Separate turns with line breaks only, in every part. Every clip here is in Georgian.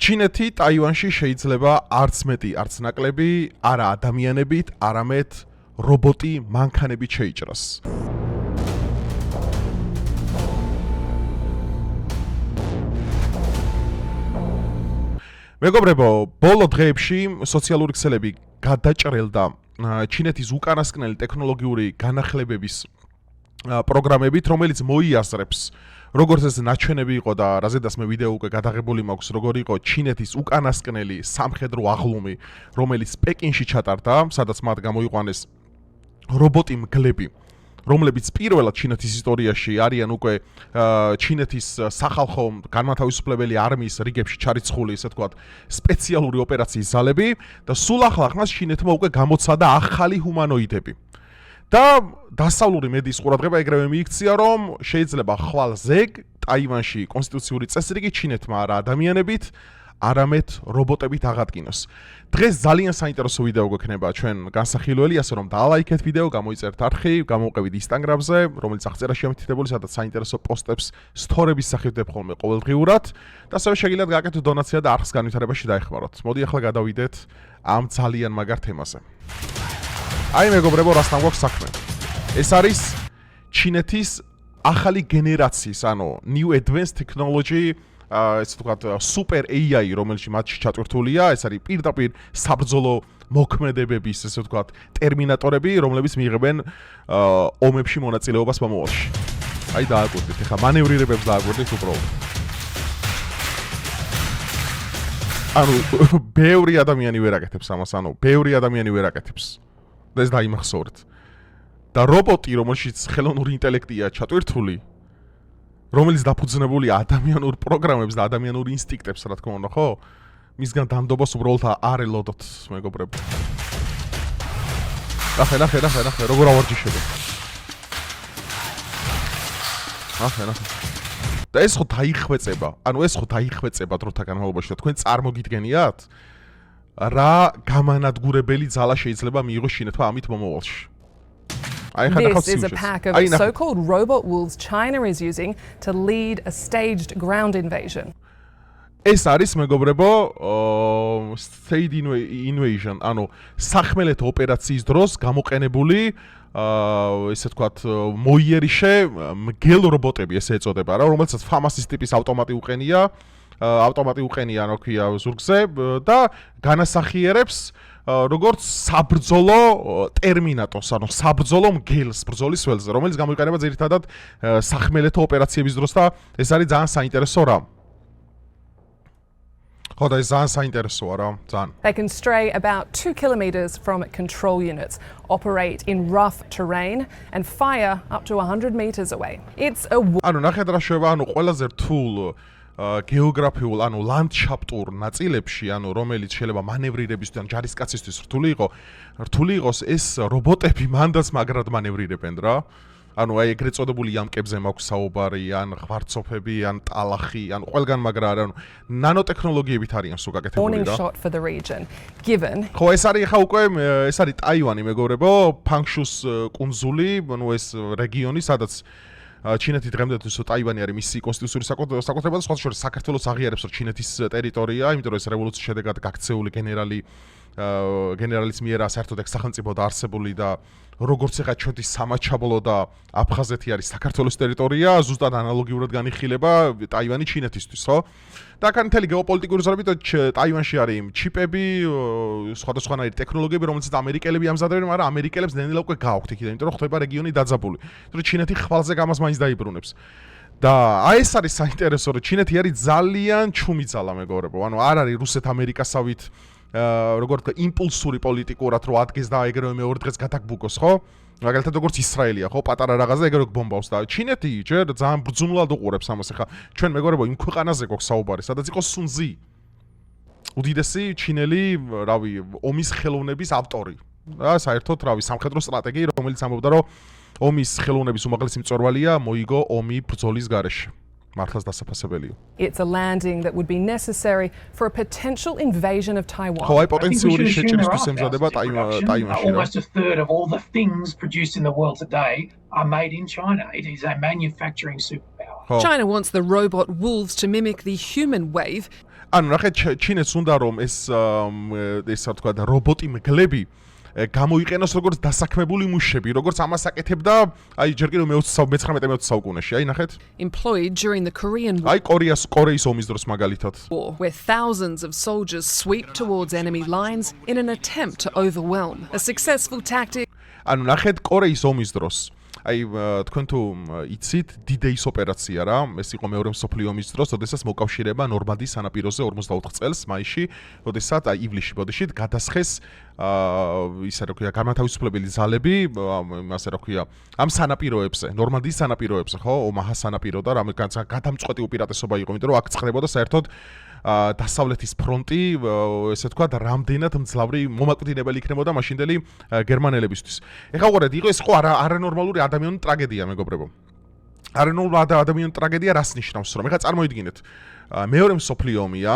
ჩინეთი ტაივანში შეიძლება არც მეტი, არც ნაკლები, არა ადამიანებით, არამედ რობოტი მანქანებით შეიჭრას. მეგობრებო, ბოლო დღეებში სოციალური ქსელები გადაჭრელდა ჩინეთის უკანასკნელი ტექნოლოგიური განახლებების პროგრამებით, რომელიც მოიაზრებს როგორც ეს ნაჩვენები იყო და რაზედაც მე ვიდეო უკვე გადაღებული მაქვს, როგორ იყო ჩინეთის უკანასკნელი სამხედრო აღლუმი, რომელიც პეკინში ჩატარდა, სადაც მათ გამოიყვანეს რობოტი მგლები, რომლებიც პირველად ჩინეთის ისტორიაში არიან უკვე ჩინეთის სახალხო განმათავისუფლებელი არმიის რიგებში ჩარიცხული, ესე ვთქვათ, სპეციალური ოპერაციის ძალები და სულ ახლა ხმას ჩინეთმა უკვე გამოცადა ახალი ჰუმანოიდები. და დასავლური მედიის ყურადღება ეგრევე მიიქცია, რომ შეიძლება ხვალ ზეგ ტაივანში კონსტიტუციური წესრიგი ჩინეთმა არა ადამიანებით, არამედ რობოტებით აღადგინოს. დღეს ძალიან საინტერესო ვიდეო გვექნება ჩვენ განსახილველი, ასე რომ დალაიქეთ ვიდეო, გამოიწერთ არხი, გამოვყევით Instagram-ზე, რომელიც აღწერაში ამითითებული, სადაც საინტერესო პოსტებს სტორების სახით ვდებ ხოლმე ყოველდღიურად და ასევე შეგიძლიათ გააკეთოთ დონაცია და არხის განვითარებაში დაეხმაროთ. მოდი ახლა გადავიდეთ ამ ძალიან მაგარ თემაზე. აი მეგობრებო, რასთან გვაქვს საქმე. ეს არის ჩინეთის ახალი გენერაციის, ანუ New Advanced Technology, ესე ვთქვათ, Super AI, რომელშიც მათში ჩატვირთულია, ეს არის პირდაპირ საბრძოლო მოქმედებების, ესე ვთქვათ, ტერმინატორები, რომლებიც მიიღებენ ომებში მონაწილეობას მომავალში. აი დააკვირდით, ეხლა მანევრირებებს დააკვირდით უბრალოდ. ანუ ბევრი ადამიანი ვერ აკეთებს ამას, ანუ ბევრი ადამიანი ვერ აკეთებს. და ეს დაიმახსოვრეთ. და რობოტი, რომელშიც ხელოვნური ინტელექტია ჩატვირთული, რომელიც დაფუძნებულია ადამიანურ პროგრამებს და ადამიანურ ინსტინქტებს, რა თქმა უნდა, ხო? მისგან დანდობას უბრალოდ არ ელოდოთ, მეგობრებო. ნახე, როგორ ავარჯიშებო. ნახე. და ეს ხო დაიხვეწება. ანუ ეს ხო დაიხვეწება დროთა განმავლობაში და თქვენ წარმოგიდგენიათ? რა გამანადგურებელი ძალა შეიძლება მიიღოს ჩინეთმა ამით მომავალში.
This is a pack of so-called robot wolves China is using to lead a staged ground invasion.
ეს არის მეგობრებო, state invasion, ანუ სახმელეთო ოპერაციის დროს გამოყენებული, ესე ვთქვათ, მოიერიშე მგელ რობოტები, ესე ეწოდება რა, რომელსაც FAMAS-ის ტიპის ავტომატი უყენია, რა ქვია, ზურგზე და განასახიერებს როგორც საბრძოლო ტერმინატორს, ანუ საბრძოლო მგელს ბრძოლის ველზე, რომელიც გამოიყენება ძირითადად სახმელეთო ოპერაციების დროს და ეს არის ძალიან საინტერესო რა. ხო და ეს ძალიან საინტერესოა რა, ძალიან.
They can stray about 2 kilometers from control units, operate in rough terrain and fire up to 100 meters away. It's a
ანუ ნახეთ რა შევა, ანუ ყველაზე რთულ გეოგრაფიულ, ანუ ლანდშაფტურ ნაწილებში, ანუ რომელიც შეიძლება მანევრირებისთვის ან ჯარისკაცისთვის რთული იყოს, ეს რობოტები მანდაც მაგრად მანევრირებენ რა. ანუ აი ეგრეთ წოდებული იამკებზე მაქვს საუბარი, ან ღვარცოფები, ან ტალახი, ან ყველგან მაგრა არა, ანუ ნანოტექნოლოგიებით არიან სულ გაკეთებული რა. ხო, ეს არის ხა უკვე ეს არის ტაივანი, მეგობრებო, ფანგშუს კუნძული, ანუ ეს რეგიონი, სადაც ჩინეთი დღემდე ტაივანი არის მისი კონსტიტუციური საკუთრება და სხვა შორის საქართველოს აღიარებს რომ ჩინეთის ტერიტორია, იმიტომ რომ ეს რევოლუციის შედეგად გაქცეული გენერალის მიერ საერთოდ ეგ სახელმწიფო დაარსებული და როგორც ეხა ჩვენი სამაჩაბლო და აფხაზეთი არის საქართველოს ტერიტორია, ზუსტად ანალოგიურად განიხილება ტაივანი ჩინეთისთვის, ხო? და აქ მთელი გეოპოლიტიკური ზრდით ტაივანში არის ჩიპები, სხვადასხვანაირი ტექნოლოგიები, რომელსაც ამერიკელები ამზადებენ, მაგრამ ამერიკელებს ნენელა უკვე გააქვთ იქიდან, იმიტომ რომ ხდება რეგიონი დაძაბული. იმიტომ რომ ჩინეთი ხვალზე გამას მაინც დაიბრუნებს. და აი ეს არის საინტერესო, რომ ჩინეთი არის ძალიან ჩუმი ძალა, მეგობრებო. ანუ არ არის რუსეთ-ამერიკასავით როგორ თქვა იმპულსური პოლიტიკურად რო ადგეს და ეგრევე მეორე დღეს გადაგბუგოს, ხო? მაგალითად როგორც ისრაელია, ხო, პატარა რაღაცა ეგრევე ბომბავს და ჩინეთი ჯერ ძალიან ბრძუნულად უყურებს ამას. ახლა ჩვენ მეგობრებო იმ ქვეყანაზე გვაქვს საუბარი, სადაც იყო სუნზი. უდიდესი ჩინელი, რავი, ომის ხელოვნების ავტორი. და საერთოდ, რავი, სამხედრო სტრატეგია, რომელიც ამბობდა, რომ ომის ხელოვნების უმაღლესი მწვერვალია მოიგო ომი ბრძოლის garaში. მართლაც დასაფასებელია.
It's a landing that would be necessary for a potential invasion of Taiwan.
ხო, აი პოტენციური შეჭრისთვის ემზადება ტაივანში.
Almost a third of all the things produced in the world today are made in China. It is a manufacturing superpower.
China wants the robot wolves to mimic the human wave.
ანუ ნახეთ ჩინეთს უნდა რომ ეს რა თქვა და რობოტი მგლები გამოიყენოს როგორც დასაქმებული მუშები, როგორც ამას აკეთებდა, აი ჯერ კიდევ მე-19 საუკუნეში, აი ნახეთ.
Employed during the Korean
აი კორეის ომის დროს მაგალითად.
War, where thousands of soldiers sweep towards enemy lines in an attempt to overwhelm. A successful tactic.
ანუ ნახეთ კორეის ომის დროს. აი თქვენ თუ იცით D-Day-ის ოპერაცია რა, ეს იყო მეორე მსოფლიო ომის დროს, როდესაც მოკავშირეება ნორმანდიის სანაპიროზე 44 წელს მაისში, როდესაც აი ივლისში ბოდიშით გადასხეს ისე რა ქვია, განმათავისუფლებელი ძალები, ასე რა ქვია, ამ სანაპიროებზე, ნორმანდიის სანაპიროებზე, ხო, ომაჰას სანაპირო და რამე გადამწყვეტი უპირატესობა იყო, იმიტომ რომ აქ წხრებოდა საერთოდ დასავლეთის ფრონტი, ესე თქვა, რამდენად მძლავრი მომაკვდინებელი იქნებოდა მაშინდელი გერმანელებისთვის. ეხლა უყურეთ, ეს იყო არანორმალური ადამიანური ტრაგედია, მეგობრებო. არანორმალური ადამიანური ტრაგედია რას ნიშნავს, რომ ეხლა წარმოიდგინეთ, მეორე მსოფლიო ომია,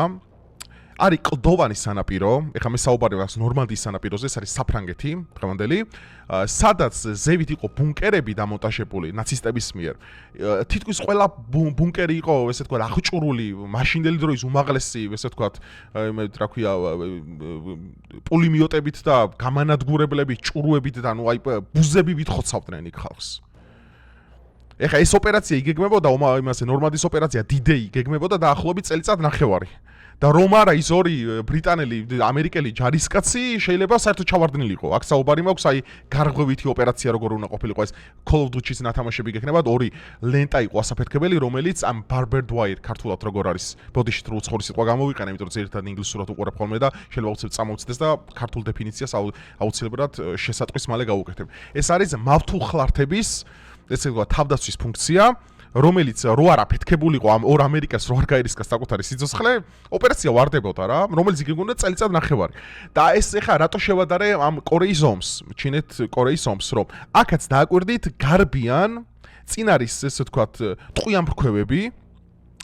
არის კლდოვანი სანაპირო, ეხლა მე საუბარი ვარ ნორმანდიის სანაპიროზე, ეს არის საფრანგეთი, დღევანდელი, სადაც ზევით იყო ბუნკერები დამონტაჟებული ნაცისტების მიერ. თითქმის ყველა ბუნკერი იყო, ესე თქვა, აღჭურული, მაშინდელი დროის უმაღლესი, ესე თქვა, რა ქვია, პულიმიოტებით და გამანადგურებლებით, ჭურვებით და ნუ აი ბუზები ვითხოცავდნენ იქ ხალხს. ეხლა ეს ოპერაცია იგეგმებოდა, იმასე ნორმანდიის ოპერაცია D-Day იგეგმებოდა დაახლოებით წელიწად ნახევარი. და რომ არა ის ორი ბრიტანელი, ამერიკელი ჯარისკაცი შეიძლება საერთოდ ჩავარდნილიყო. აქ საუბარი მაქვს აი გარღვევითი ოპერაცია როგორ უნდა ყოფილიყო ეს Call of Duty-ს ნათამაშები გექნებათ, ორი ლენტა იყო ასაფეთქებელი, რომელიც ამ Barbed Wire ქართულად როგორ არის. ბოდიში თუ უცხოური სიტყვა გამოვიყენე, იმიტომ რომ ძირითადად ინგლისურად უყურებ ხოლმე და შეიძლება უცებ წამოვცდეს და ქართულ დეფინიციას აუცილებლად შესატყვის მალე გავუკეთებ. ეს არის მავთულხლართების, ესე ვთქვა, თავდაცვის ფუნქცია. რომელიც რო არ აფეთქებულიყო ამ ორ ამერიკას რო არ გაერისკას საკუთარი სიცოცხლე, ოპერაცია ვარდებოდა რა, რომელიც იგეგმებოდა წელიწად ნახევარი. და ეს ეხა რატო შევადარე ამ კორეის ომს, ჩინეთ-კორეის ომს, რომ აქაც დააკვირდით გარბიან წინ არის ესე ვთქვათ, ტყვიამფრქვევები,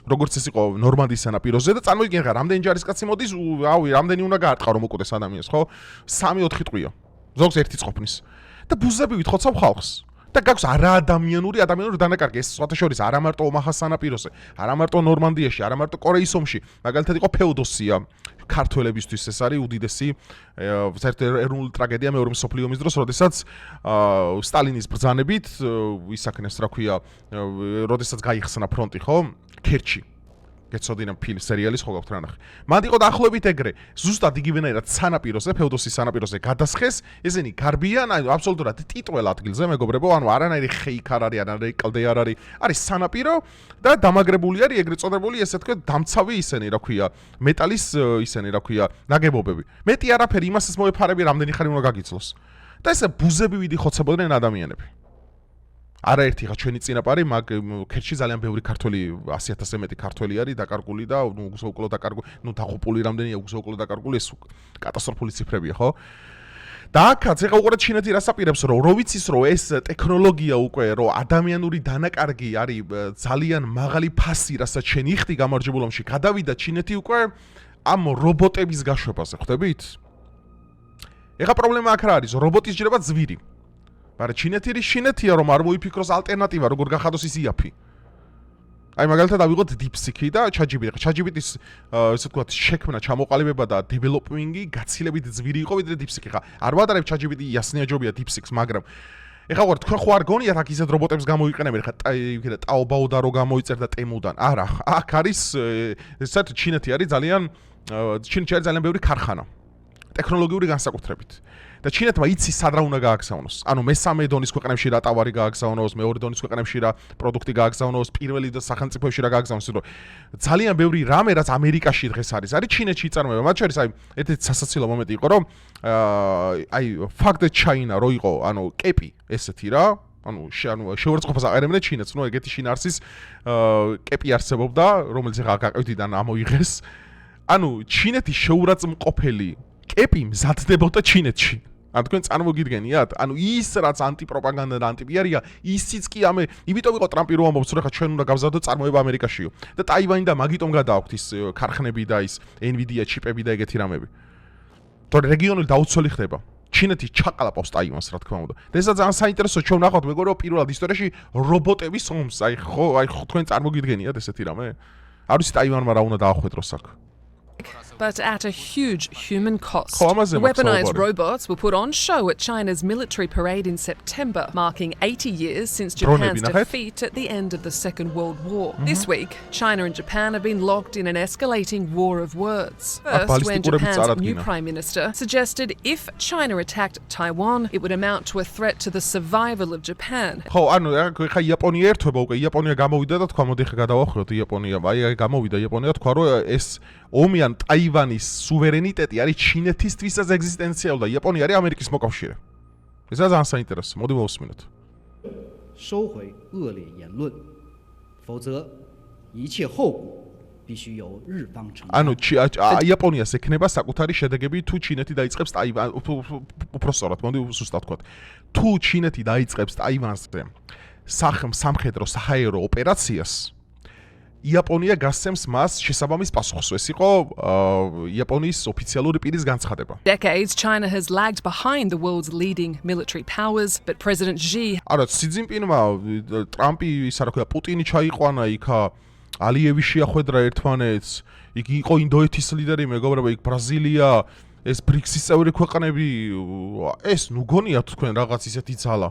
როგორც ეს იყო ნორმანდიის სანაპიროზე და წარმოიდგინე რა, რამდენი ჯარისკაცი მოდის, რავი, რამდენი უნდა გაარტყა რომ უკუდეს ადამიანს, ხო? 3-4 ტყვია. ზოგს ერთი წყოფნის. და ბუზები ვითხოცავ ხალხს. და გაქვს არაადამიანური დანაკარგი ეს სხვათა შორის არა მარტო ომაჰას სანაპიროზე, არა მარტო ნორმანდიაში, არა მარტო კორეის ომში, მაგალითად იყო ფეოდოსია ქართველებისთვის ეს არის უდიდესი საერთოდ ეროვნული ტრაგედია მეორე მსოფლიო ომის დროს, როდესაც სტალინის ბრძანებით ისაქნეს რა ქვია, როდესაც გაიხსნა ფრონტი, ხო? ქერჩი გეცოდინა ფილმ სერიალის ხო გაქვთ რა ნახე. მანდ იყო დაახლოებით ეგრე. ზუსტად იგივენაირად სანაპიროზე, ფეოდოსის სანაპიროზე გადასხეს, ესენი გარბიან, აი აბსოლუტურად ტიტველ ადგილზე, მეგობრებო, ანუ არანაირი ხეიქ არ არის, არანაირი კლდე არ არის. არის სანაპირო და დამაგრებული არის ეგრეთ წოდებული, ესე თქვა, დამცავი ისენი, რა ქვია, მეტალის ისენი, რა ქვია, ნაგებობები. მეტი არაფერი, იმასაც მოეფარები, რამდენი ხანი უნდა გაგიცლოს. და ესე ბუზები ვიდი ხოცებოდნენ ადამიანები. არაერთი ხა ჩვენი წინაპარი, მაგ ქერჩი ძალიან ბევრი ქართველი 100,000-ზე მეტი ქართველი არის დაკარგული და ნუ უგზო-უკვლოდ დაკარგული, ნუ დაღუპული რამდენია უგზო-უკვლოდ დაკარგული, ეს კატასტროფული ციფრებია, ხო? და აქაც ეხა უყურეთ ჩინეთი რას აპირებს, რომ ვიცის, რომ ეს ტექნოლოგია უკვე, რომ ადამიანური დანაკარგი არის ძალიან მაღალი ფასი, რასაც შენ იხდი გამარჯვებულ ომში, გადავიდა ჩინეთი უკვე ამ რობოტების გაშვებაზე, ხვდებით? ეხა პრობლემა აქ რა არის, რობოტი სჯერება ძვირი. მაგრამ ჩინეთია რომ არ მოიფიქროს ალტერნატივა, როგორ გახადოს ის იაფი. აი მაგალითად ავიღოთ DeepSeek და ChatGPT. ChatGPT-ის ესე ვთქვათ, შექმნა, ჩამოყალიბება და დეველოპინგი გაცილებით ძვირი იყო ვიდრე DeepSeek. ხა არ ვადარებ ChatGPT იასნია ჯობია DeepSeek-ს, მაგრამ ეხლა ვარ თქვენ ხო არ გონიათ აქ ისეთ რობოტებს გამოიყენებენ, ხა ტაობაოდა რო გამოიწერ და ტემუდან. არა, აქ არის საერთოდ ჩინეთი არის ძალიან ბევრი ქარხანა. ტექნოლოგიური განსაკუთრებით. და ჩინეთმა იცის სად რა უნდა გააგზავნოს. ანუ მესამე დონის ქვეყნებში რა ტავარი გააგზავნოს, მეორე დონის ქვეყნებში რა პროდუქტი გააგზავნოს, პირველი და სახელმწიფოებში რა გააგზავნოს, რომ ძალიან ბევრი რამე რაც ამერიკაში დღეს არის ჩინეთში იწარმოება. მათ შორის აი ერთ-ერთი სასაცილო მომენტი იყო, რომ აი Fuck the China რო იყო, ანუ კეპი ესეთი რა, ანუ შეურაცხყოფას აყერებდნენ ჩინეთს, ნუ ეგეთი შინაარსის კეპი არსებობდა, რომელიც ახლა გაყიდიდან ამოიღეს. ანუ ჩინეთის შეურაცხმყოფელი კეპი მზადდებოდა ჩინეთში. ან თქვენ წარმოგიდგენიათ? ანუ ის რაც ანტიპროპაგანდა და ანტიპიარია, ისიც კი იმიტომ იყო ტრამპი რომ ამბობს, რომ ხა ჩვენ უნდა გავზადოთ წარმოება ამერიკაშიო. და ტაივანი და მაგიტომ გადააქვთ ის ქარხნები და ის Nvidia ჩიპები და ეგეთი რამები. თორე რეგიონული დაუცველი ხდება. ჩინეთი ჩაყალაპავს ტაივანს, რა თქმა უნდა. და ესაც ძალიან საინტერესო ჩვენ ვნახავთ, მეგობრებო, პირველად ისტორიაში რობოტების ომს. აი ხო თქვენ წარმოგიდგენიათ ესეთი რამე? არ ვიცი ტაივანმა რა უნდა დაახვედროს აქ.
but at a huge human cost.
ხო, ამაზე
The
მაქვს
weaponized
საუბარი.
robots were put on show at China's military parade in September, marking 80 years since
Dronები,
Japan's
ნახეთ?
defeat at the end of the Second World War. This week, China and Japan have been locked in an escalating war of words. First, when
ballistic
Japan's
წარადგინა.
new prime minister suggested if China attacked Taiwan, it would amount to a threat to the survival of Japan.
ხო, ანუ ხა იაპონია ერთვება უკვე, იაპონია გამოვიდა და თქვა, მოდი ხა გადავახვიოთ იაპონია. აი გამოვიდა იაპონია, თქვა რომ ეს ომი ან ტაივანის სუვერენიტეტი არის ჩინეთისთვისაც ეგზისტენციალური და იაპონია არის ამერიკის მოკავშირე. ეს ძალიან საინტერესო. მოდი მოვუსმინოთ.
收回恶劣言论，否则一切后果必须由日方承担。
ანუ იაპონიას ექნება საკუთარი შედეგები თუ ჩინეთი დაიწყებს ტაივანს უფრო სწორად მოდი სუსტად ვთქვათ თუ ჩინეთი დაიწყებს ტაივანზე სამხედრო საჰაერო ოპერაციას იაპონია გასცემს მას შესაბამის პასუხს. ეს იყო იაპონიის ოფიციალური პირის განცხადება.
Decades, China has lagged behind the world's leading military powers, but President Xi
არა, სი ძინპინმა ტრამპი ისა რა ქვია, პუტინი ჩაიყვანა იქა, ალიევი შეახვედრა ერთმანეთს, იქ იყო ინდოეთის ლიდერი, მეგობრებო, იქ ბრაზილია, ეს ბრიქსის წევრი ქვეყნები, ეს ნუ გონიათ თქვენ რაღაც ისეთი ძალა.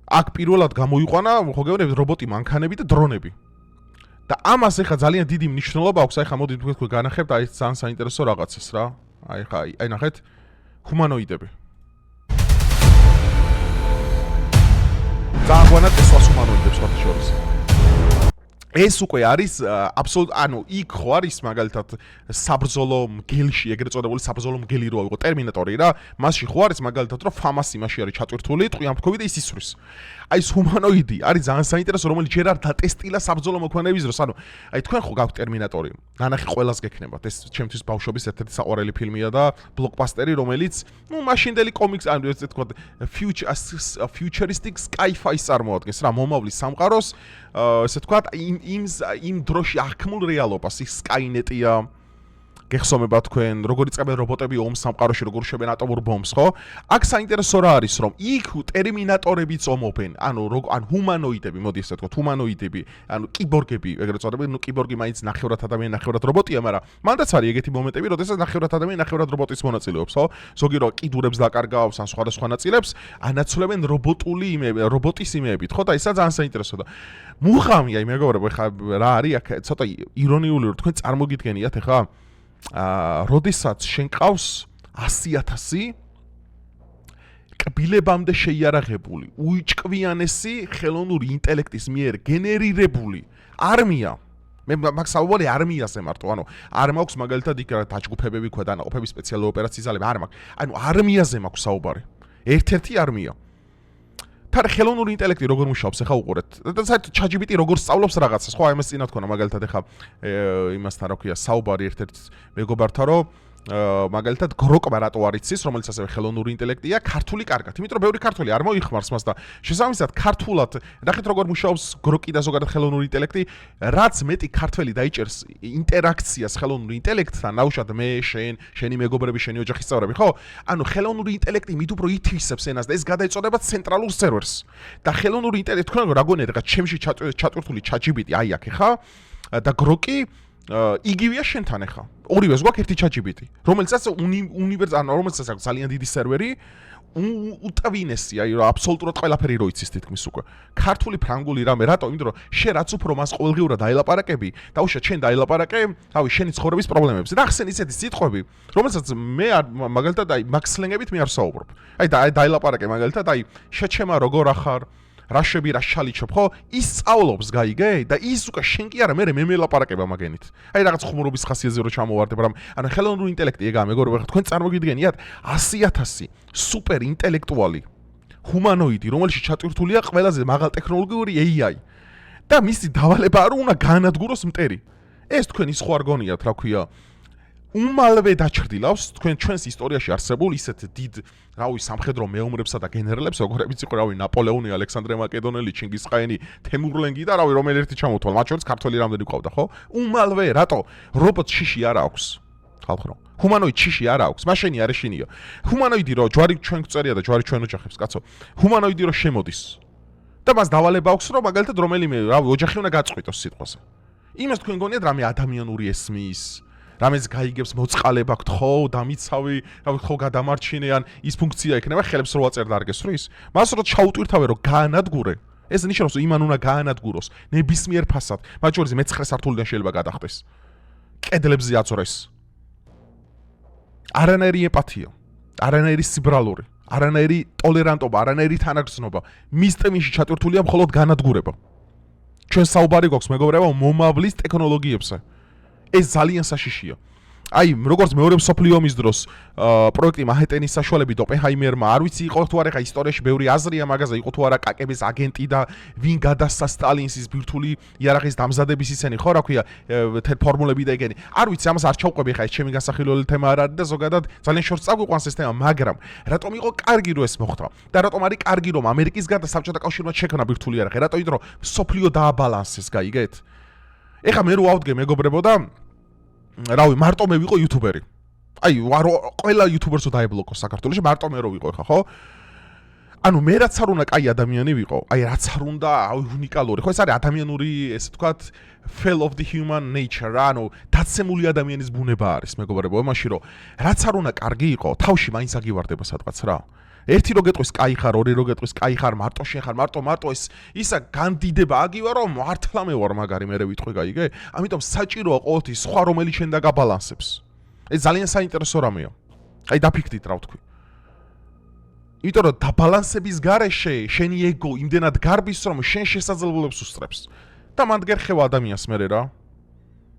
აქ პირველად გამოიყვანა, ხო გეუბნებით, რობოტი მანქანები და დრონები. და ამას ეხა ძალიან დიდი მნიშვნელობა აქვს, აი ხა მოდით თქვენ განახებთ, აი ძალიან საინტერესო რაღაცას რა. აი ხა, აი ნახეთ, ჰუმანოიდები. ძალიან ტესლას ჰუმანოიდებს ხართ შორის. ეს უკვე არის აბსოლუტ ანუ იქ ხო არის მაგალითად საბრძოლო მგელში ეგრეთ წოდებული საბრძოლო მგელი რო იყო ტერმინატორი რა მასში ხო არის მაგალითად რომ ფამასი მასში არის ჩატვირთული ტყვიამთქოვი და ის ისვრის აი ეს ჰუმანოიდი არის ძალიან საინტერესო რომელიც ჯერ არ დატესტილა საბრძოლო მოქმედების დროს ანუ აი თქვენ ხო გაქვთ ტერმინატორი ნანახი ყველას გექნებათ ეს ჩემთვის ბავშვობის ერთ-ერთი საყვარელი ფილმია და ბლოკბასტერი რომელიც ნუ მაშინდელი კომიქს ანუ ესე თქვა futuristic sci-fi წარმოადგენს რა მომავლის სამყაროს ესე თქვა იმ დროში აღქმულ რეალობას ის Skynet-ია გეხსოვება თქვენ როგორ იწყებენ რობოტები ომს სამყაროში როგორ შვებენ ატომურ ბომბს ხო აქ საინტერესო რა არის რომ იქ ტერმინატორებიც ომობენ ანუ ან ჰუმანოიდები მოდი ესე თქვა ჰუმანოიდები ანუ კიბორგები ეგრეთ წოდებული ნუ კიბორგი მაინც ნახევრად ადამიანი ნახევრად რობოტია მაგრამ მანდაც არის ეგეთი მომენტები როდესაც ნახევრად ადამიანი ნახევრად რობოტის მონაწილეობს ხო ზოგი რო კიდურებს დაკარგავს ან სხვადასხვა ნაწილებს ანაცვლებენ რობოტული იმები რობოტის იმებით ხო და ისა ძალიან საინტერესოა და მუხამია მეგობრებო ხა რა არის აქ ცოტა ირონიული რომ თქვენ წარმოგიდგენიათ ხა როდესაც შენ ყავს 100,000 კბილებამდე შეიარაღებული უიჭკვიანესი ხელოვნური ინტელექტის მიერ გენერირებული არმია მე მაგ საუბარი არმიაზე მარტო ანუ არ მაქვს მაგალითად იქ დაჯგუფებები ქვე დანაყოფები სპეციალური ოპერაციის ძალები არ მაქვს ანუ არმიაზე მაქვს საუბარი ერთ-ერთი არმია თარ ხელოვნური ინტელექტი როგორ მუშაობს ახლა უყურეთ და საერთოდ ChatGPT როგორ სწავლობს რაღაცას ხო აი მას წინათ ქონა მაგალითად ახლა იმასთან რა ქვია საუბარი ერთ-ერთ მეგობართან რომ მაგალითად გროკმა რატო არ იცის რომელიც ასევე ხელოვნური ინტელექტია ქართული კარგად იმიტომ რომ ბევრი ქართული არ მოიხმარს მას და შესაბამისად ქართულად ნახეთ როგორ მუშაობს გროკი და ზოგადად ხელოვნური ინტელექტი რაც მეტი ქართველი დაიჭერს ინტერაქციას ხელოვნური ინტელექტთან ნაუშად მე შენი მეგობრები შენი ოჯახის წევრები ხო ანუ ხელოვნური ინტელექტი მით უფრო ითვისებს ენას და ეს გადაეწოდება ცენტრალურ სერვერს და ხელოვნური ინტელექტი თქვენ რა გონიათ რა ჩემში ჩატვირთული ChatGPT აი აქ ხა და გროკი იგივეა შენთან ახლა. ორივეს გვაქვს ერთი ChatGPT, რომელსაც უნივერსალ რომელსაც აქვს ძალიან დიდი სერვერი, უტვინესია, აი რა აბსოლუტურად ყველაფერი რო იცის თითქმის უკვე. ქართული ფრანგული რამე, რატო? იმიტომ რომ შენ რაც უფრო მას ყოველდღიურად დაელაპარაკები, დაუშვათ შენ დაელაპარაკე, თავი შენი ცხოვრების პრობლემებს. და ახსენ ისეთი სიტყვები, რომელსაც მე მაგალითად აი მაქსლენგებით მე არ საუბრობ. აი დაელაპარაკე მაგალითად აი შეჩემა როგორ ახარ რა შვები რა შალიჩობ ხო ის სწავლობს გაიგე და ის უკვე შენ კი არა მე მელაპარაკება მაგენით აი რაღაც ხუმრობის ხასიათზე რო ჩამოვარდებ რამ ანუ ხელოვნური ინტელექტი ეგაა მეგობრებო თქვენ წარმოგიდგენიათ 100,000 სუპერ ინტელექტუალი ჰუმანოიდი რომელშიც ჩატვირთულია ყველაზე მაღალ ტექნოლოგიური AI და მისი დავალება არ უნდა განადგუროს მტერი ეს თქვენ ის ხო არ გონიათ რა ქვია უმალვე დაჩრდილავს თქვენ ჩვენს ისტორიაში არსებულ ისეთ დიდ რავი სამხედრო მეომრებსა და გენერლებს როგორებიც იყო რავი ნაპოლეონი, ალექსანდრე მაკედონელი, ჩინგისხაენი, თემურლენგი და რავი რომელი ერთი ჩამოთვალ მათ შორის ქართველი რამდენი ყავდა ხო? უმალვე რატო? რობოტ შიში არ აქვს. ხალხო ჰუმანოიდ შიში არ აქვს. მაშენი არ ეშინია. ჰუმანოიდი რო ჯვარი ჩვენ გწერია და ჯვარი ჩვენ ოჯახებს კაცო. ჰუმანოიდი რო შემოდის და მას დავალება აქვს რომ მაგალითად რომელიმე რავი ოჯახი უნდა გაწყვიტოს სიტყვაზე. იმას თქვენ გონიათ რამე ადამიანური ესმის რამეს გაიგებს მოწყალება გთ ხო დამიცავი რა ხო გადამარჩინე ან ის ფუნქცია ექნება ხელებს რო აწერ დარგესვრის მას რო ჩაუტვირთავე რომ გაანადგურე ეს ნიშნავს რომ იმან უნდა გაანადგუროს ნებისმიერ ფასად მათ შორის მე-9 სართულიდან შეიძლება გადახდეს კედლებზე აწორეს არანაირი ემპათია არანაირი სიბრალური არანაირი ტოლერანტობა არანაირი თანაგრძნობა მის ტემში ჩატვირთულია მხოლოდ განადგურება ჩვენ საუბარი გვაქვს მეგობრებო მომავლის ტექნოლოგიებზე ეს ძალიან საშიშია აი როგორც მეორე მსოფლიო ომის დროს პროექტი მანჰეტენის საშუალებით ოპენჰაიმერმა არ ვიცი იყო თუ არა ხა ისტორიაში ბევრი აზრია მაგაზე იყო თუ არა კაკების აგენტი და ვინ გადასცა სტალინს ის ბირთვული იარაღის დამზადების ისენი ხო რა ქვია ფორმულები და ეგენი არ ვიცი ამას არ ჩავყვები ხა ეს ჩემი განსახილველი თემა არ არის და ზოგადად ძალიან შორს წაგვიყვანს ეს თემა მაგრამ რატომ იყო კარგი რომ ეს მოხდა და რატომ არის კარგი რომ ამერიკის გარდა საბჭოთა კავშირმა შექმნა ბირთვული იარაღი რატო იმიტომ რომ სოფლიო დააბალანსეს გაიგეთ ეხა მე რო ავდგე მეგობრებო და რავი მარტო მე ვიყო იუთუბერი აი ყველა იუთუბერს დაებლოკო საქართველოში მარტო მე რო ვიყო ხა ხო ანუ მე რაც არ უნდა კაი ადამიანი ვიყო აი რაც არ უნდა უნიკალური ხო ეს არის ადამიანური ესე ვთქვათ fell of the human nature ანუ დაცემული ადამიანის ბუნება არის მეგობრებო იმაში რომ რაც არ უნდა კარგი იყო თავში მაინც აგივარდება სადღაც რა ერთი რო გეტყვის კაი ხარ ორი რო გეტყვის კაი ხარ მარტო შენ ხარ მარტო ეს ისა განდიდება აგივა რომ მართლა მე ვარ მაგარი მე ვიტყვი გაიგე ამიტომ საჭიროა ყოველთვის სხვა რომელიც შენ დაგაბალანსებს ეს ძალიან საინტერესო რამეა აი დაფიქრდით რა ვთქვი იმიტომ რომ დაბალანსების გარეშე შენი ეგო იმდენად გარბის რომ შენ შესაძლებლობებს უსწრებს და მანდ გერხევა ადამიანს მერე რა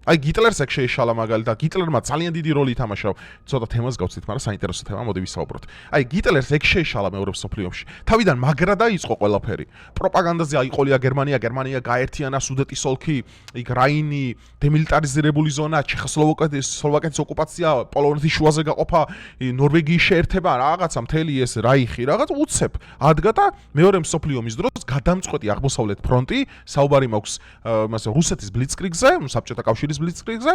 აი გიტლერს ეგ შეეშალა მაგალითად გიტლერმა ძალიან დიდი როლი ითამაშა ცოტა თემას გავცით მაგრამ საინტერესო თემა მოდი ვისაუბროთ აი გიტლერს ეგ შეეშალა მეორე მსოფლიო ომში თავიდან მაგრა დაიწყო ყველაფერი პროპაგანდაზე აიყოლია გერმანია გაერთიანა სუდეტის ოლქი იქ რაინი დემილიტარიზირებული ზონა ჩეხოსლოვაკეთის ოკუპაცია პოლონეთის შუაზე გაყოფა ნორვეგიის შეერთება რაღაცა მთელი ეს რაიხი რაღაც უცებ ადგა და მეორე მსოფლიო ომის დროს გადამწყვეტი აღმოსავლეთ ფრონტი საუბარი მაქვს იმასე რუსეთის ბლიცკრიგზე საბჭოთა კავშირის ბლიცკრიგზე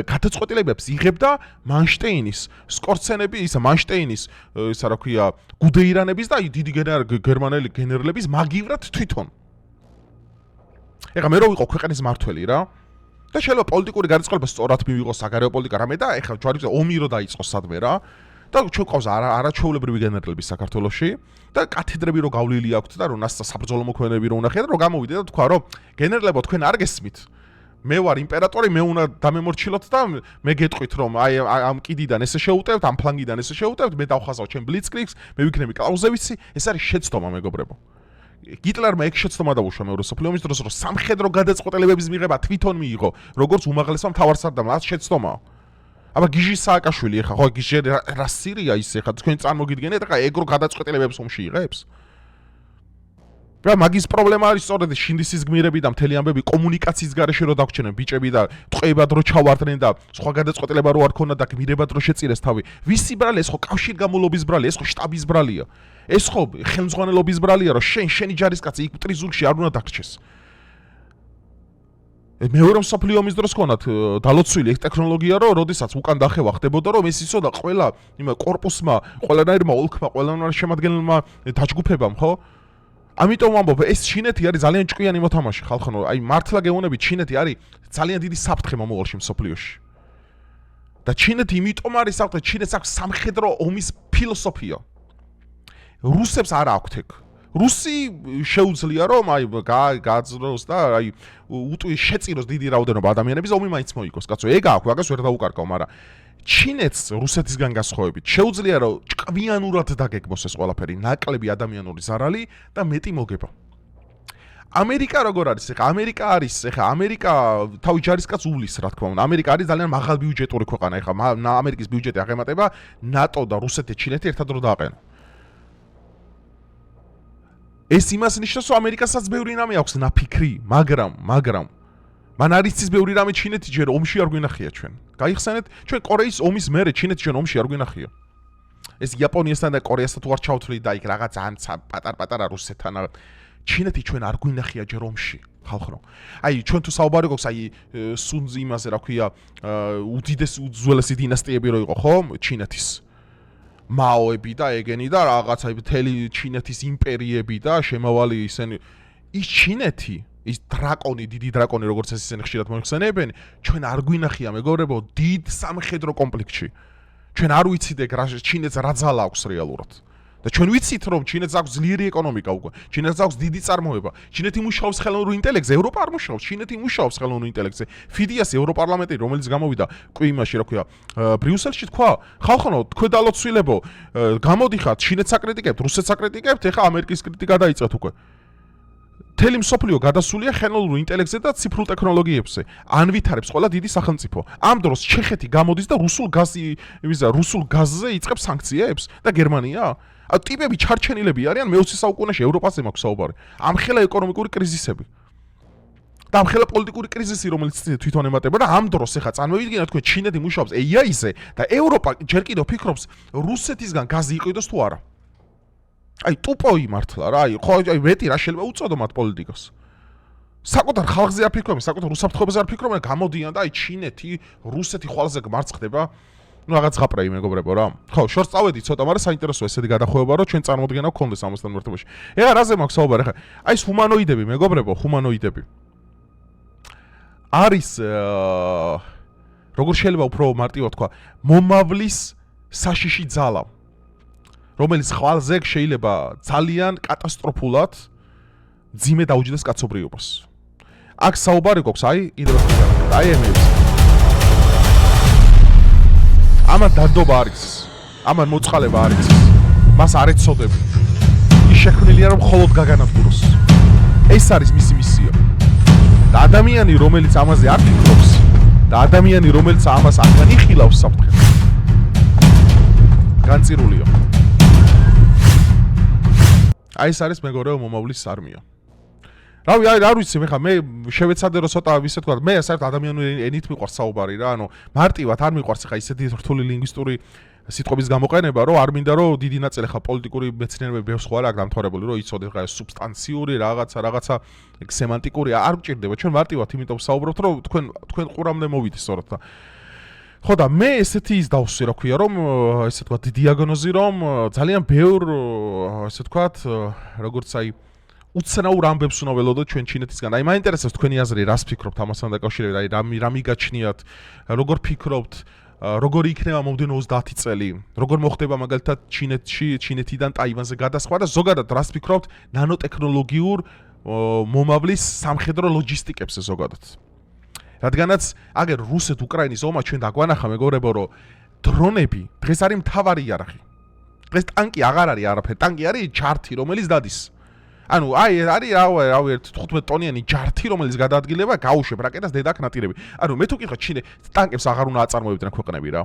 გადაწყვეტილებებს იღებდა მანშტეინის სკორცენები ისა მანშტეინის ისა რა ქვია გუდეირანების და დიდი გერმანელი გენერლების მაგივრად თვითონ ეხლა მე რო ვიყო ქვეყნის მართველი რა და შეიძლება პოლიტიკური გარიცხება სწორად მივიღო საგარეო პოლიტიკა რამე და ეხლა ჯვარიც ომი რო დაიწყო სადმე რა და ჩვენ ყავს არაჩვეულებრივი გენერლები საქართველოში და კათედრები რო გავლილი აქვთ და რომ ნასცა საბრძოლო მოქმედებები რო უნახეთ და რო გამოვიდეთ და თქვა რომ გენერლებო თქვენ არ გესმით მე ვარ იმპერატორი მე უნდა დამემორჩილოთ და მე გეტყვით რომ აი ამ კიდიდან ესე შეუტევთ ამ ფლანგიდან ესე შეუტევთ მე დავხაზავ ჩემ ბლიცკრიგს მე ვიქნები კლაუზევიცი ეს არის შეცდომა მეგობრებო გიტლერმა ეგ შეცდომა დაუშვა მეორე მსოფლიო ომის დროს რომ სამხედრო გადაწყვეტილებების მიღება თვითონ მიიღო როგორც უმაღლესმა მთავარსარდალმა მას შეცდომაა აბა გიჟი სააკაშვილი ეხა ხო გიჟი რა სირია ის ეხა თქვენ წარმოგიდგენთ ეხა ეგრო გადაწყვეტილებებს ომში იღებს რა მაგის პრობლემა არის სწორედ შინდისის გმირები და მთელი ამბები კომუნიკაციის გარეშე რო დაგვრჩენენ ბიჭები და ტყეებად რო ჩავარდნენ და სხვა გადაწყვეტილება რო არ ქონდა და გმირებად რო შეწირეს თავი ვისი ბრალი ეს ხო კავშირგამოლობის ბრალი ეს ხო შტაბის ბრალია ეს ხო ხელმძღვანელობის ბრალია რომ შენი ჯარისკაცი იქ ტრიზულში არ უნდა დაგრჩეს მეორე მსოფლიო ომის დროს ქონათ დალოცვილი ეს ტექნოლოგია რომ როდესაც უკან დახევა ხდებოდა რომ ეს იცოდა ყველა იმ კორპუსმა ყველანაირმა ოლქმა ყველანაირ შემადგენელმა დაჯგუფებამ ხო ამიტომ ვამბობ ეს ჩინეთი არის ძალიან ჭკვიანი მოთამაშე ხალხო აი მართლა გეუბნებით ჩინეთი არის ძალიან დიდი საფრთხე მომავალში მსოფლიოში და ჩინეთი იმიტომ არის საფრთხე ჩინეთს აქვს სამხედრო ომის ფილოსოფია რუსებს არ აქვთ ეგ რუსი შეუძლია რომ აი გააძროს და აი შეწიროს დიდი რაოდენობა ადამიანების ომი მაინც მოიგოს კაცო ეგ აქვს მაგას ვერ დაუკარგავ მაგრამ ჩინეთს რუსეთისგან განსხვავებით შეუძლია რომ ჭკვიანურად დაგეგმოს ეს ყველაფერი ნაკლები ადამიანური ზარალი და მეტი მოგება ამერიკა როგორ არის ეხა ამერიკა თავი ჯარისკაც უვლის რა თქმა უნდა ამერიკა არის ძალიან მაღალბიუჯეტური ქვეყანა ეხა ამერიკის ბიუჯეტი აღემატება ნატო და რუსეთი ჩინეთი ერთად რო დააყენო ეს იმას ნიშნავს რომ ამერიკასაც ბევრი რამე აქვს ნაფიქრი მაგრამ მან არის ის ბევრი რამე ჩინეთი ჯერ ომში არ გვინახია ჩვენ გაიხსენეთ ჩვენ კორეის ომის მერე ჩინეთი ჩვენ ომში არ გვინახია ეს იაპონიასთან და კორეასთან თუ არ ჩავთვლით და იქ რაღაც ანცა პატარ-პატარა რუსეთთან ჩინეთი ჩვენ არ გვინახია ჯერ ომში ხალხო აი ჩვენ თუ საუბარი გვაქვს აი სუნძი იმაზე რა ქვია უდიდესი უძველესი დინასტიები რო იყო ხო ჩინეთის მაოები და ეგენი და რაღაცა მთელი ჩინეთის იმპერიები და შემავალი ისენი ის ჩინეთი ის დრაკონი, დიდი დრაკონი, როგორც ეს ისინი ხშირად მოიხსენებენ, ჩვენ არ გვინახია მეგობრებო დიდ სამხედრო კონფლიქტში. ჩვენ არ ვიცით ეგ რა ჩინეთს რა ძალა აქვს რეალურად. და ჩვენ ვიცით რომ ჩინეთს აქვს ძლიერი ეკონომიკა უკვე. ჩინეთს აქვს დიდი წარმოება. ჩინეთი მუშაობს ხელოვნურ ინტელექტზე, ევროპა არ მუშაობს, ჩინეთი მუშაობს ხელოვნურ ინტელექტზე. FIDIAS ევროპარლამენტი, რომელიც გამოვიდა იმაში, რა ქვია, ბრიუსელში თქვა, ხალხო, თქვენ დალოცვილებო, გამოდიხართ, ჩინეთს აკრიტიკებთ, რუსეთს აკრიტიკებთ, ეხა ამერიკის კრიტიკა დაიწყეთ უკვე. მთელი მსოფლიო გადასულია ხელოვნურ ინტელექტზე და ციფრულ ტექნოლოგიებზე. ანვითარებს ყველა დიდი სახელმწიფო. ამ დროს ჩეხეთი გამოდის და რუსულ გაზზე იწყებს სანქციებს და გერმანია? ტიპები ჩარჩენილები არიან მე-20 საუკუნეში ევროპაზე მაქვს საუბარი. ამხელა ეკონომიკური კრიზისები. და ამხელა პოლიტიკური კრიზისი, რომელიც თვითონ ემატება და ამ დროს ეხა წარმოვიდგინოთ თქვენ ჩინეთი მუშაობს AI-ზე და ევროპა ჯერ კიდევ ფიქრობს რუსეთისგან გაზი იყიდოს თუ არა. აი ტუპო იმართლა რა, ხო აი მეტი რა შეიძლება უწოდო მათ პოლიტიკას. საკუთარ ხალხზე არ ფიქრობენ, საკუთარ უსაფრთხოებზე არ ფიქრობენ, გამოდიან და აი ჩინეთი, რუსეთი ხვალზე მარცხდება. ну რაღაც ღაპრეი მეგობრებო რა. ხო, შორს წავედი ცოტა, მაგრამ საინტერესოა ესეთი გადახვევა, რომ ჩვენ წარმოდგენა გქონდეს ამასთან მერტებაში. ეხლა რაზე მაქვს საუბარი ხა? აი ეს ჰუმანოიდები მეგობრებო, ჰუმანოიდები. არის როგორ შეიძლება უფრო მარტივად თქვა, მომავლის საშიში ძალა. რომელიც ხვალზე შეიძლება ძალიან კატასტროფულად ძიმე დაუჯდეს კაცობრიობას. აქ საუბარი გვაქვს აი კიდევ ერთხელ აი ემებს. ამან დადობა არ იცის. ამან მოწყალება არ იცის. მას არ ეცოდები. ის შექმნილია რომ მხოლოდ გაგანადგუროს. ეს არის მისი მისია. და ადამიანი რომელიც ამაზე არ ფიქრობს და ადამიანი რომელიც ამას არ განიხილავს საფრთხეს. განწირულია. აი ეს არის მეგობრებო მომავლის არმია. რავი, არ ვიცი, მე ხა მე შევეცადე რომ ცოტა ისე თქვა, მე საერთოდ ადამიანური ენით მიყვარს საუბარი რა, ანუ მარტივად არ მიყვარს ხა ისეთი რთული ლინგვისტური სიტყვების გამოყენება, რომ არ მინდა რომ დიდი ნაწილი ხა პოლიტიკური მეცნიერებები ბევრ სხვა რა დამთავრებული, რომ იცოდე ხა სუბსტანციური რაღაცა სემანტიკური არ გჭირდება. ჩვენ მარტივად იმიტომ საუბრობთ, რომ თქვენ ყურამდე მოვიდეს სწორად და ხო და მე ესეთი ის დავსვი რა ქვია რომ ესე თქვა დიაგნოზი რომ ძალიან ბევრ ესე თქვა როგორც აი უცნაურ ამბებს უნდა ველოდოთ ჩვენ ჩინეთისგან. აი მაინტერესებს თქვენი აზრი, რას ფიქრობთ ამასთან დაკავშირებით, აი რა მიგაჩნიათ, როგორ ფიქრობთ, როგორი იქნება მომდენო 30 წელი, როგორ მოხდება მაგალითად ჩინეთიდან ტაივანზე გადასხვა და ზოგადად რას ფიქრობთ ნანოტექნოლოგიურ მომავლის სამხედრო ლოჯისტიკებზე ზოგადად. რადგანაც აგერ რუსეთ-უკრაინის ომმა ჩვენ დაგვანახა მეგობრებო რომ დრონები დღეს არის მთავარი იარაღი. დღეს ტანკი აღარ არის არაფერი, ტანკი არის ჯართი რომელიც დადის. ანუ აი არის რავი 15 ტონიანი ჯართი რომელიც გადაადგილება, გაუშვებ რაკეტას დედაქ ნატირები. ანუ მე თუ კითხავ ჩინე ტანკებს აღარ უნდა აწარმოებდნენ ქვეყნები რა.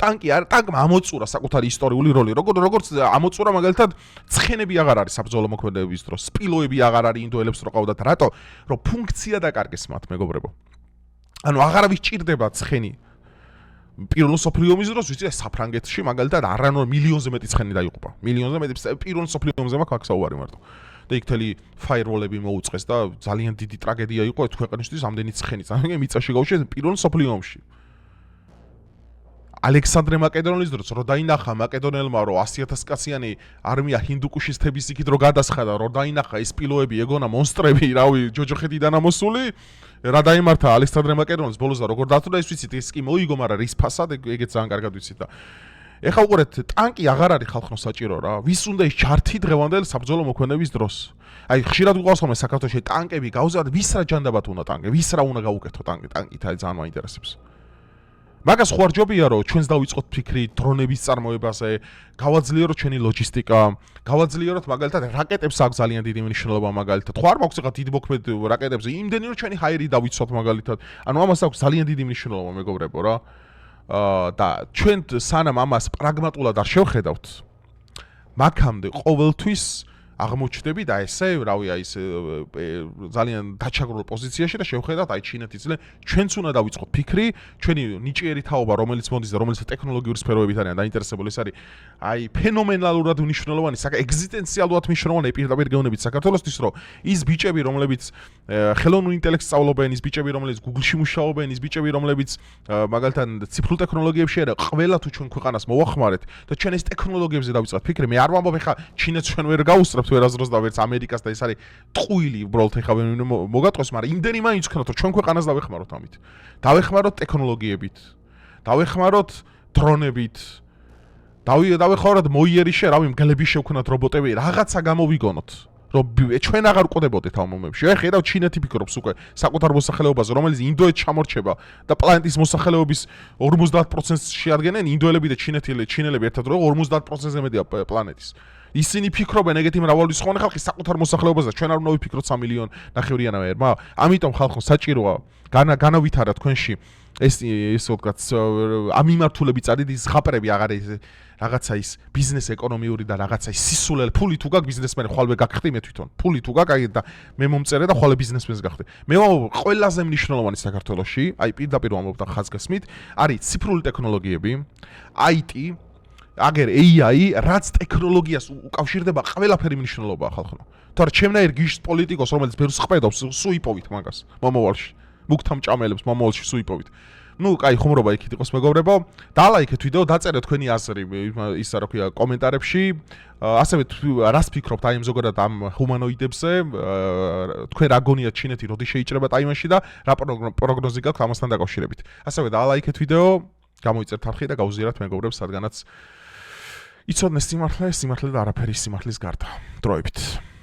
ტანკი არის, ტანკმა ამოწურა საკუთარი ისტორიული როლი. როგორც ამოწურა მაგალითად ცხენები აღარ არის საბრძოლო მოქმედებების დროს, სპილოები აღარ არის ინდოელებს რო ყავდათ, რატო? რომ ფუნქცია დაკარგეს მათ მეგობრებო. ანუ აღარავის ჭირდება ცხენი. პირველ მსოფლიო ომის დროს ვიცი საფრანგეთში მაგალითად არანორ მილიონზე მეტი ცხენი დაიღუპა. მილიონზე მეტი პირველ მსოფლიო ომზე მაქვს აქ საუბარი მარტო. და იქ თელი ფაიერვოლები მოუწყეს და ძალიან დიდი ტრაგედია იყო ეს ქვეყნისთვის ამდენი ცხენი. ძალიან მიწაში გაუშვეს პირველ მსოფლიო ომში. ალექსანდრე მაკედონელის დროს რო დაინახა მაკედონელმა რომ 100,000 კაციანი არმია ჰინდუკუშის თების იქით რო გადასხადა, რო დაინახა ეს პილოები, ეგონა მონსტრები, რავი, ჯოჯოხეთიდან ამოსული, რა დაიმართა ალექსანდრე მაკედონელს ბოლოს და როგორ დათუდა ის ვიცით, ეს კი მოიგო, მაგრამ რის ფასად ეგეც ძალიან კარგად ვიცით და ეხა უყურეთ, ტანკი აღარ არის ხალხო საჭირო რა. ვის უნდა ის ჯართი დღევანდელ საბრძოლო მოქმედების დროს? აი ხშირად გვყავს ხოლმე საქართველოში ტანკები გავზარდ, ვის რა ჯანდაბათ უნდა ტანკი, ვის რა უნდა გაუკეთო ტანკით, აი ძალიან მაინტერესებს. მაგას ხო არ ჯობია რომ ჩვენს დავიწყოთ ფიქრი დრონების წარმოებაზე, გავაძლიეროთ ჩვენი ლოჯისტიკა, გავაძლიეროთ მაგალითად რაკეტებს აქვს ძალიან დიდი მნიშვნელობა მაგალითად. ხო არ მაქვს ახლა დიდი მოქმედ რაკეტებზე, იმდენი რომ ჩვენი ჰაერი დავიცვათ მაგალითად. ანუ ამას აქვს ძალიან დიდი მნიშვნელობა მეგობრებო რა. და ჩვენ სანამ ამას პრაგმატულად არ შევხედავთ, მაგამდე ყოველთვის აღმოჩნდები და ესე, რავი, აი ეს ძალიან დაჩაგრულ პოზიციაში და შევხედავთ აი ჩინეთის ძლე, ჩვენც უნდა დავიწყოთ ფიქრი, ჩვენი ნიჭიერი თაობა, რომელიც მოდის და რომელიც ტექნოლოგიური სფეროებით არიან დაინტერესებული, ეს არის აი ფენომენალურად მნიშვნელოვანი, ეგზისტენციალურად მნიშვნელოვანი პირდაპირ გეუბნებით საქართველოსთვის, რომ ის ბიჭები, რომლებიც ხელოვნურ ინტელექტს სწავლობენ, ის ბიჭები, რომლებიც Google-ში მუშაობენ, ის ბიჭები, რომლებიც მაგალითად ციფრულ ტექნოლოგიებში არა, ყველა თუ ჩვენ ქვეყანას მოვახმარეთ და ჩვენ ეს ტექნოლოგიებზე დავიწყოთ ფიქრი, მე არ ვამბობ ხა ჩინეთს ჩვენ ვერ გაუსწრებთ ვეღარ ვერაზროს და ვერც ამერიკას და ეს არის ტყუილი უბრალოდ ეხა მოგატყოს, მაგრამ იმდენი მაინც ვქნათ, რომ ჩვენ ქვეყანას დავეხმაროთ ამით. დავეხმაროთ ტექნოლოგიებით. დავეხმაროთ დრონებით. დავეხმაროთ მოიერიშე, რავი, მგლები შევქნათ რობოტები, რაღაცა გამოვიგონოთ. რომ ჩვენ აღარ ყვდებოდეთ ამ მომენტში. აი ხედავ ჩინეთი ფიქრობს უკვე საკუთარ მოსახლეობაზე, რომელიც ინდოეთს ჩამორჩება და პლანეტის მოსახლეობის 50%-ს შეადგენენ ინდოელები და ჩინელები ერთად რო 50%-ზე მეტია პლანეტის. ისინი ფიქრობენ ეგეთი მრავალრიცხოვანი ხალხი საკუთარ მოსახლეობაზე, ჩვენ არ უნდა ვიფიქროთ 3 მილიონ ნახევრიანმა ერმა. ამიტომ ხალხო საჭიროა განავითარა თქვენში ეს ვთქვათ ამ მიმართულებით წადით ის ხაპრები აღარ რაღაცა ის ბიზნეს ეკონომიური და რაღაცა ის სისულელი ფული თუ გაქვს ბიზნესმენი ხვალვე გაგხდი მე თვითონ ფული თუ გაქვს აი და მე მომწერე და ხვალე ბიზნესმენს გახდი მე ყველაზე მნიშვნელოვანი საქართველოში აი პირდაპირ ვამბობ და ხაზგასმით არის ციფრული ტექნოლოგიები IT აგერ AI რაც ტექნოლოგიას უკავშირდება ყველაფერი მნიშვნელობაა ხალხო თორე ჩემნაირ გიშ პოლიტიკოს რომელიც ბევრს ხპედობს სულ იპოვით მაგას მომავალში მუქთამ ჭამელებს მომავალში სულ იპოვით ну, კაი ხუმრობა იქით იყოს მეგობრებო. დალაიქეთ ვიდეო, დაწერეთ თქვენი აზრი, ისა რა ქვია, კომენტარებში. ასევე რას ფიქრობთ აი ზოგადად ამ ჰუმანოიდებზე? თქვენ რა გონიათ ჩინეთი როდი შეიჭრება ტაივანში და რა პროგნოზი გაქვთ ამასთან დაკავშირებით. ასევე დალაიქეთ ვიდეო, გამოიწერთ არხი და გაუზიარათ მეგობრებს, რადგანაც იცოდნენ სიმართლე და არაფერი სიმართლის გარდა. დროებით.